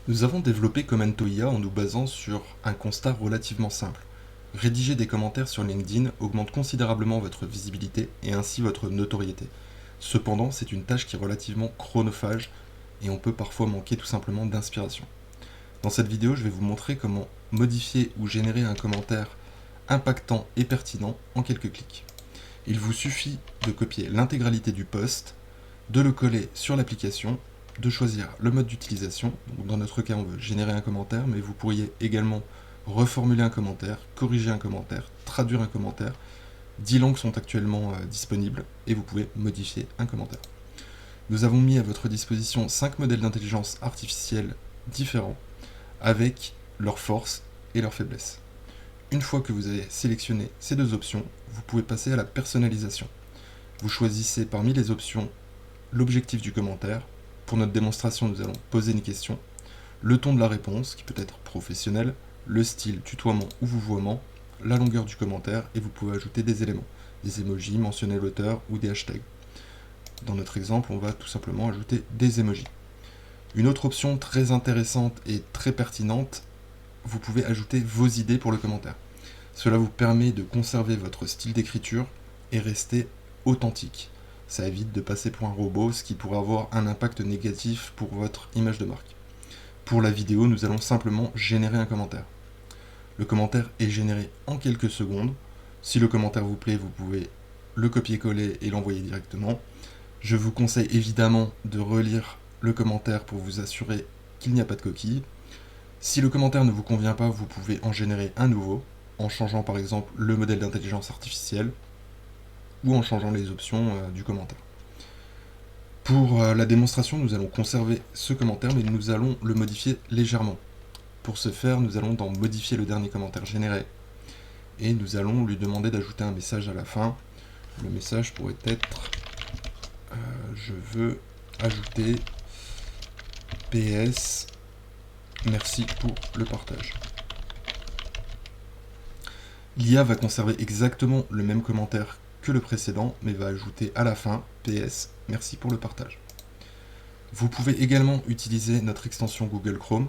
Nous avons développé Commento IA en nous basant sur un constat relativement simple. Rédiger des commentaires sur LinkedIn augmente considérablement votre visibilité et ainsi votre notoriété. Cependant, c'est une tâche qui est relativement chronophage et on peut parfois manquer tout simplement d'inspiration. Dans cette vidéo, je vais vous montrer comment modifier ou générer un commentaire impactant et pertinent en quelques clics. Il vous suffit de copier l'intégralité du post, de le coller sur l'application, de choisir le mode d'utilisation. Dans notre cas, on veut générer un commentaire, mais vous pourriez également reformuler un commentaire, corriger un commentaire, traduire un commentaire. 10 langues sont actuellement disponibles et vous pouvez modifier un commentaire. Nous avons mis à votre disposition 5 modèles d'intelligence artificielle différents avec leurs forces et leurs faiblesses. Une fois que vous avez sélectionné ces deux options, vous pouvez passer à la personnalisation. Vous choisissez parmi les options l'objectif du commentaire. Pour notre démonstration, nous allons poser une question, le ton de la réponse, qui peut être professionnel, le style, tutoiement ou vouvoiement, la longueur du commentaire, et vous pouvez ajouter des éléments, des emojis, mentionner l'auteur ou des hashtags. Dans notre exemple, on va tout simplement ajouter des emojis. Une autre option très intéressante et très pertinente, vous pouvez ajouter vos idées pour le commentaire. Cela vous permet de conserver votre style d'écriture et rester authentique. Ça évite de passer pour un robot, ce qui pourrait avoir un impact négatif pour votre image de marque. Pour la vidéo, nous allons simplement générer un commentaire. Le commentaire est généré en quelques secondes. Si le commentaire vous plaît, vous pouvez le copier-coller et l'envoyer directement. Je vous conseille évidemment de relire le commentaire pour vous assurer qu'il n'y a pas de coquille. Si le commentaire ne vous convient pas, vous pouvez en générer un nouveau, en changeant par exemple le modèle d'intelligence artificielle ou en changeant les options du commentaire. Pour la démonstration, nous allons conserver ce commentaire, mais nous allons le modifier légèrement. Pour ce faire, nous allons dans modifier le dernier commentaire généré, et nous allons lui demander d'ajouter un message à la fin. Le message pourrait être je veux ajouter PS, merci pour le partage. L'IA va conserver exactement le même commentaire que le précédent, mais va ajouter à la fin PS, merci pour le partage. Vous pouvez également utiliser notre extension Google Chrome.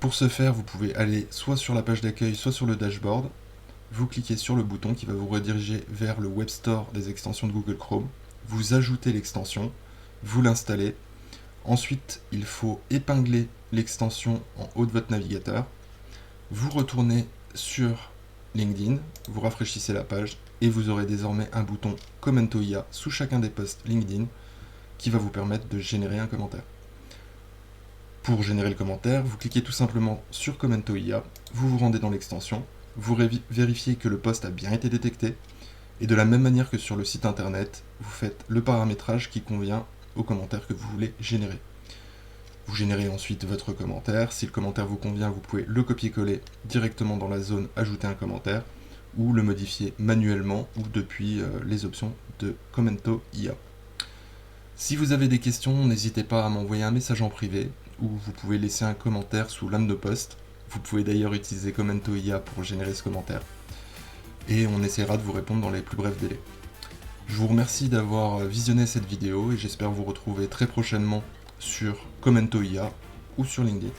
Pour ce faire, vous pouvez aller soit sur la page d'accueil, soit sur le dashboard. Vous cliquez sur le bouton qui va vous rediriger vers le Web Store des extensions de Google Chrome. Vous ajoutez l'extension, vous l'installez. Ensuite, il faut épingler l'extension en haut de votre navigateur. Vous retournez sur LinkedIn, vous rafraîchissez la page et vous aurez désormais un bouton Commento IA sous chacun des posts LinkedIn qui va vous permettre de générer un commentaire. Pour générer le commentaire, vous cliquez tout simplement sur Commento IA, vous vous rendez dans l'extension, vous vérifiez que le post a bien été détecté et de la même manière que sur le site internet, vous faites le paramétrage qui convient au commentaire que vous voulez générer. Vous générez ensuite votre commentaire. Si le commentaire vous convient, vous pouvez le copier-coller directement dans la zone ajouter un commentaire ou le modifier manuellement ou depuis les options de Commento IA. Si vous avez des questions, n'hésitez pas à m'envoyer un message en privé ou vous pouvez laisser un commentaire sous l'un de nos posts. Vous pouvez d'ailleurs utiliser Commento IA pour générer ce commentaire et on essaiera de vous répondre dans les plus brefs délais. Je vous remercie d'avoir visionné cette vidéo et j'espère vous retrouver très prochainement sur Commento IA ou sur LinkedIn.